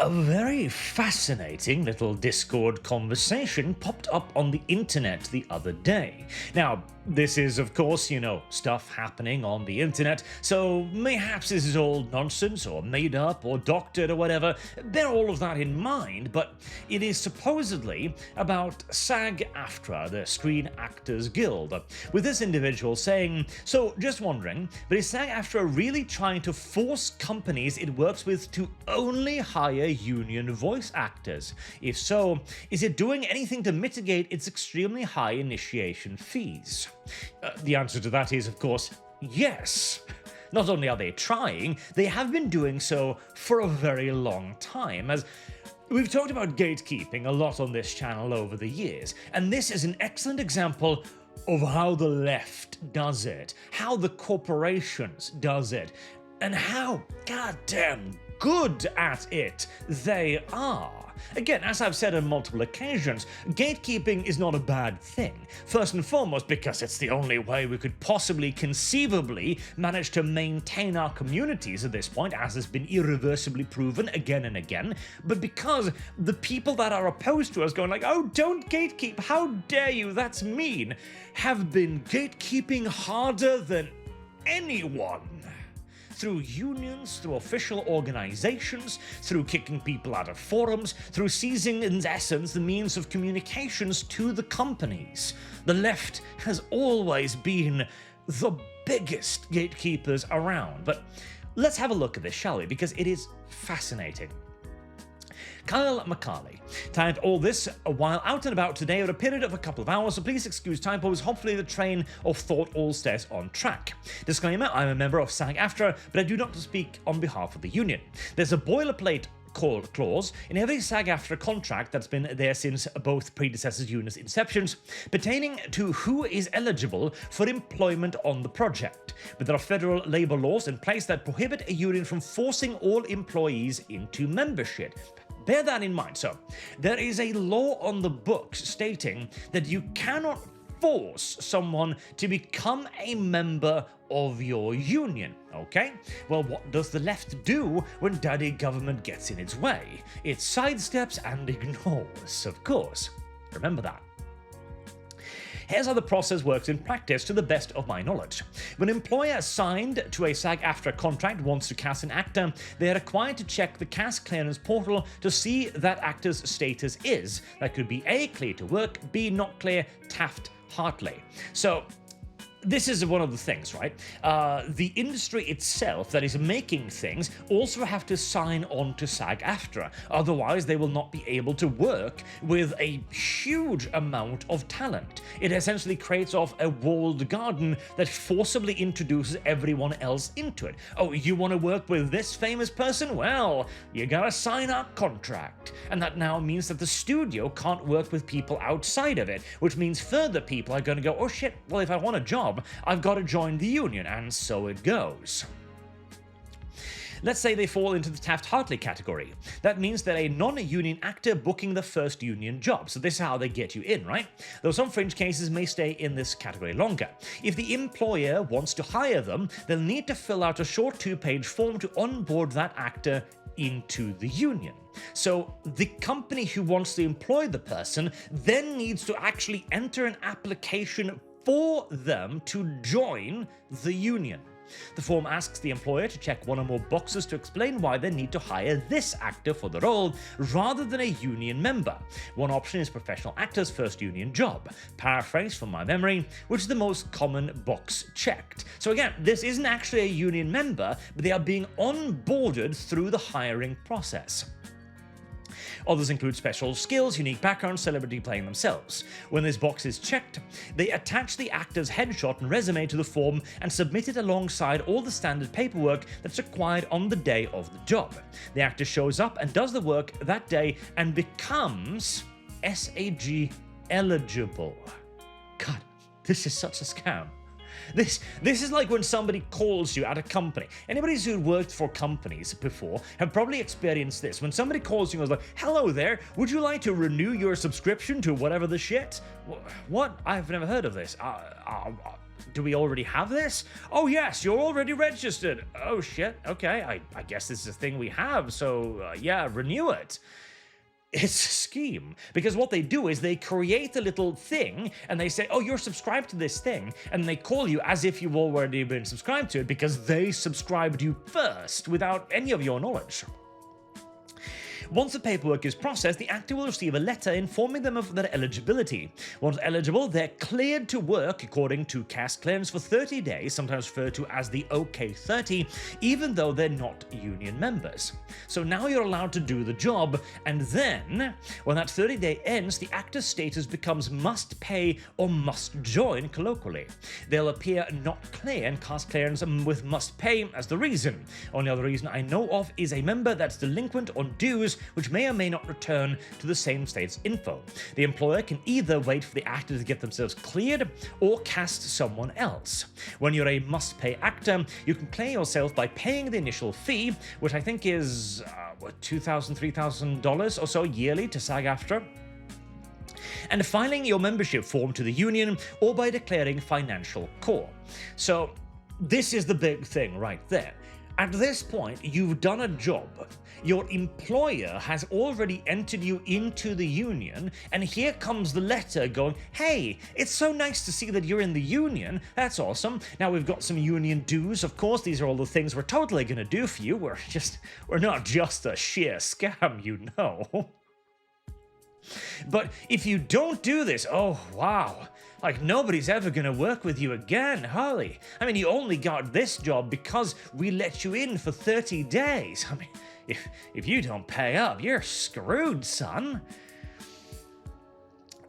A very fascinating little Discord conversation popped up on the internet the other day. Now, this is, of course, stuff happening on the internet, so mayhaps this is all nonsense or made up or doctored or whatever. Bear all of that in mind, but it is supposedly about SAG Aftra, the Screen Actors Guild, with this individual saying, "So, just wondering, but is SAG Aftra really trying to force companies it works with to only hire union voice actors? If so, is it doing anything to mitigate its extremely high initiation fees?" The answer to that is, of course, yes. Not only are they trying, they have been doing so for a very long time, as we've talked about gatekeeping a lot on this channel over the years, and this is an excellent example of how the left does it, how the corporations does it, and how goddamn good at it they are. Again, as I've said on multiple occasions, gatekeeping is not a bad thing. First and foremost because it's the only way we could possibly conceivably manage to maintain our communities at this point, as has been irreversibly proven again and again, but because the people that are opposed to us going like, "Oh, don't gatekeep, how dare you, that's mean," have been gatekeeping harder than anyone. Through unions, through official organizations, through kicking people out of forums, through seizing, in essence, the means of communications to the companies. The left has always been the biggest gatekeepers around. But let's have a look at this, shall we? Because it is fascinating. Kyle McCarley typed all this while out and about today over a period of a couple of hours, so please excuse typos. Hopefully the train of thought all stays on track. Disclaimer, I'm a member of SAG Aftra, but I do not speak on behalf of the union. There's a boilerplate clause in every SAG Aftra contract that's been there since both predecessors' units' inceptions, pertaining to who is eligible for employment on the project. But there are federal labor laws in place that prohibit a union from forcing all employees into membership. Bear that in mind. So, there is a law on the books stating that you cannot force someone to become a member of your union, okay? Well, what does the left do when daddy government gets in its way? It sidesteps and ignores, of course. Remember that. Here's how the process works in practice to the best of my knowledge. When an employer signed to a SAG Aftra contract wants to cast an actor, they are required to check the cast clearance portal to see that actor's status is. That could be A, clear to work, B, not clear, Taft-Hartley. So, this is one of the things, right? The industry itself that is making things also have to sign on to SAG Aftra. Otherwise, they will not be able to work with a huge amount of talent. It essentially creates off a walled garden that forcibly introduces everyone else into it. Oh, you want to work with this famous person? Well, you gotta sign our contract. And that now means that the studio can't work with people outside of it, which means further people are going to go, "Oh shit, well, if I want a job, I've got to join the union," and so it goes. Let's say they fall into the Taft-Hartley category. That means they're a non-union actor booking the first union job, so this is how they get you in, right? Though some fringe cases may stay in this category longer. If the employer wants to hire them, they'll need to fill out a short 2-page form to onboard that actor into the union. So the company who wants to employ the person then needs to actually enter an application for them to join the union. The form asks the employer to check one or more boxes to explain why they need to hire this actor for the role rather than a union member. One option is professional actor's first union job, paraphrase from my memory, which is the most common box checked. So again, this isn't actually a union member, but they are being onboarded through the hiring process. Others include special skills, unique backgrounds, celebrity playing themselves. When this box is checked, they attach the actor's headshot and resume to the form and submit it alongside all the standard paperwork that's required on the day of the job. The actor shows up and does the work that day and becomes SAG eligible. God, this is such a scam. This is like when somebody calls you at a company. Anybody who's worked for companies before have probably experienced this. When somebody calls you and goes like, "Hello there, would you like to renew your subscription to whatever the shit?" What? I've never heard of this. do we already have this? Oh yes, you're already registered. Oh shit, okay, I guess this is a thing we have, so yeah, renew it. It's a scheme, because what they do is they create a little thing and they say, oh, you're subscribed to this thing, and they call you as if you've already been subscribed to it because they subscribed you first without any of your knowledge. Once the paperwork is processed, the actor will receive a letter informing them of their eligibility. Once eligible, they're cleared to work according to cast clearance for 30 days, sometimes referred to as the OK30, even though they're not union members. So now you're allowed to do the job, and then, when that 30-day ends, the actor's status becomes must pay or must join colloquially. They'll appear not clear and cast clearance with must pay as the reason. Only other reason I know of is a member that's delinquent on dues, which may or may not return to the same state's info. The employer can either wait for the actor to get themselves cleared or cast someone else. When you're a must-pay actor, you can clear yourself by paying the initial fee, which I think is $2,000, $3,000 or so yearly to SAG Aftra, and filing your membership form to the union, or by declaring financial core. So this is the big thing right there. At this point, you've done a job. Your employer has already entered you into the union, and here comes the letter going, hey, it's so nice to see that you're in the union. That's awesome. Now we've got some union dues. Of course, these are all the things we're totally going to do for you. We're not just a sheer scam, you know. But if you don't do this, oh, wow. Like, nobody's ever gonna work with you again, Harley. I mean, you only got this job because we let you in for 30 days. I mean, if you don't pay up, you're screwed, son.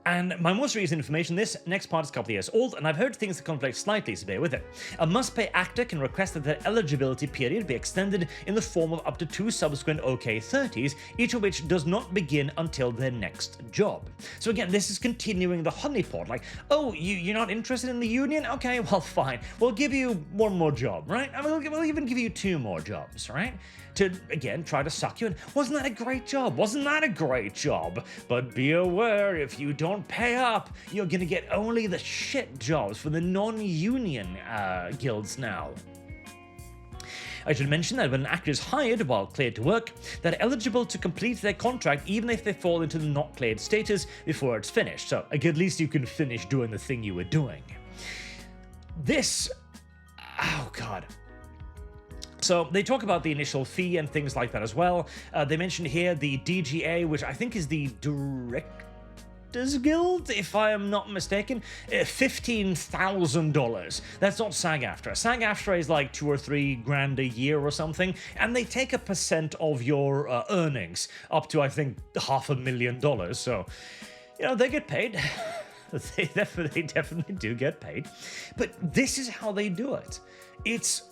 And my most recent information, this next part is a couple of years old, and I've heard things that conflict slightly, so bear with it. A must-pay actor can request that their eligibility period be extended in the form of up to 2 subsequent OK30s, each of which does not begin until their next job. So again, this is continuing the honeypot, like, oh, you're not interested in the union? Okay, well, fine. We'll give you one more job, right? I mean, we'll even give you 2 more jobs, right? To, again, try to suck you in. Wasn't that a great job? Wasn't that a great job? But be aware, if you don't pay up, you're gonna get only the shit jobs for the non-union guilds now. I should mention that when an actor is hired while cleared to work, they're eligible to complete their contract even if they fall into the not cleared status before it's finished. So, like, at least you can finish doing the thing you were doing. This... oh god. So they talk about the initial fee and things like that as well. They mentioned here the DGA, which I think is the Directors Guild, if I am not mistaken. $15,000. That's not SAG Aftra. SAG Aftra is like $2 or $3 grand a year or something, and they take a percent of your earnings, up to I think $500,000. So, you know, they get paid. They definitely do get paid. But this is how they do it. It's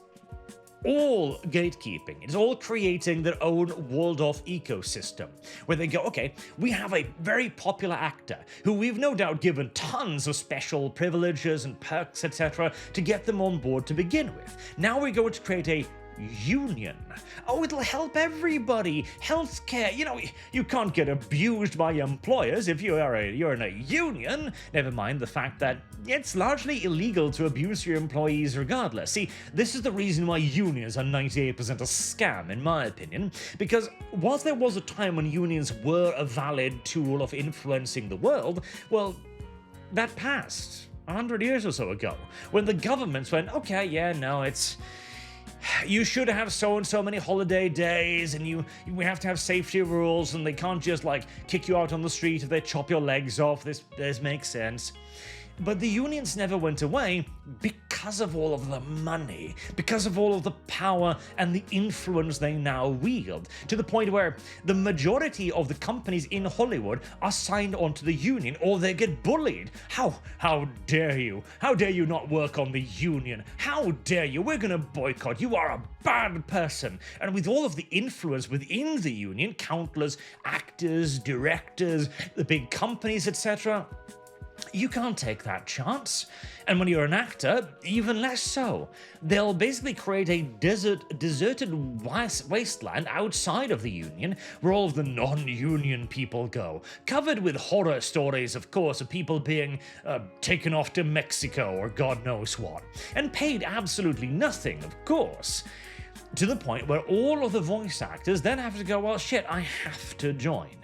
all gatekeeping. It's all creating their own walled-off ecosystem, where they go, okay, we have a very popular actor who we've no doubt given tons of special privileges and perks, etc., to get them on board to begin with. Now we're going to create a union. Oh, it'll help everybody. Healthcare. You know, you can't get abused by employers if you're in a union. Never mind the fact that it's largely illegal to abuse your employees regardless. See, this is the reason why unions are 98% a scam, in my opinion, because whilst there was a time when unions were a valid tool of influencing the world, well, that passed 100 years or so ago, when the governments went, okay, yeah, no, it's... you should have so and so many holiday days, and we have to have safety rules, and they can't just like kick you out on the street if they chop your legs off. This makes sense. But the unions never went away because of all of the money, because of all of the power and the influence they now wield, to the point where the majority of the companies in Hollywood are signed onto the union or they get bullied. How dare you? How dare you not work on the union? How dare you? We're gonna boycott. You are a bad person. And with all of the influence within the union, countless actors, directors, the big companies, etc., You can't take that chance. And when you're an actor, even less so. They'll basically create a deserted wasteland outside of the union where all of the non-union people go, covered with horror stories, of course, of people being taken off to Mexico or God knows what, and paid absolutely nothing, of course. To the point where all of the voice actors then have to go, well, shit, I have to join.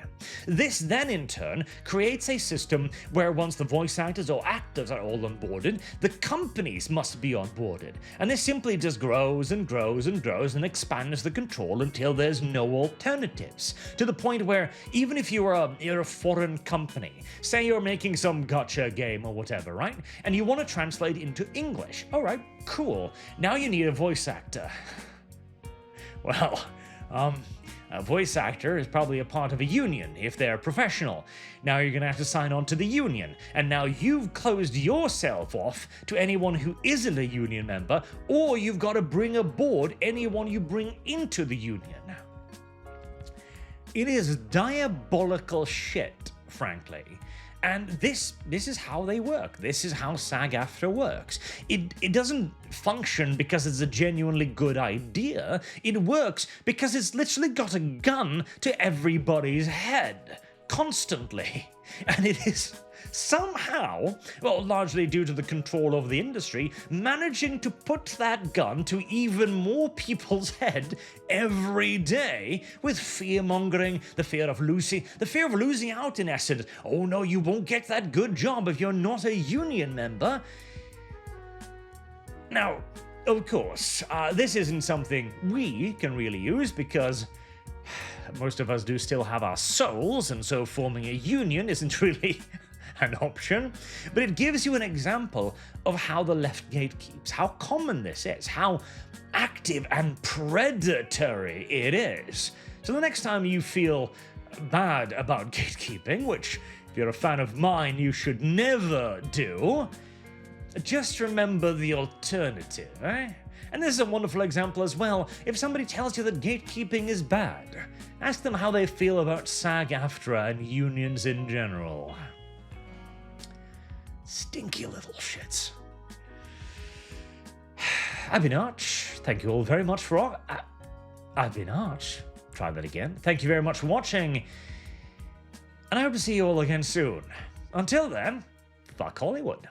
This then in turn creates a system where once the voice actors or actors are all onboarded, the companies must be onboarded. And this simply just grows and grows and grows and expands the control until there's no alternatives. To the point where even if you're a foreign company, say you're making some gacha game or whatever, right? And you want to translate into English. All right, cool. Now you need a voice actor. Well, a voice actor is probably a part of a union if they're professional. Now you're going to have to sign on to the union, and now you've closed yourself off to anyone who isn't a union member, or you've got to bring aboard anyone you bring into the union. It is diabolical shit, frankly. And this is how they work. This is how SAG Aftra works. It doesn't function because it's a genuinely good idea. It works because it's literally got a gun to everybody's head, constantly. And it is somehow, well, largely due to the control of the industry, managing to put that gun to even more people's head every day with fear-mongering, the fear of losing out in essence. Oh no, you won't get that good job if you're not a union member. Now, of course, this isn't something we can really use because most of us do still have our souls, and so forming a union isn't really an option, but it gives you an example of how the left gatekeeps, how common this is, how active and predatory it is. So the next time you feel bad about gatekeeping, which if you're a fan of mine you should never do, just remember the alternative, eh? And this is a wonderful example as well. If somebody tells you that gatekeeping is bad, ask them how they feel about SAG Aftra and unions in general. Stinky little shits. I've been Arch. Thank you all very much for... I've been Arch. Try that again. Thank you very much for watching. And I hope to see you all again soon. Until then, fuck Hollywood.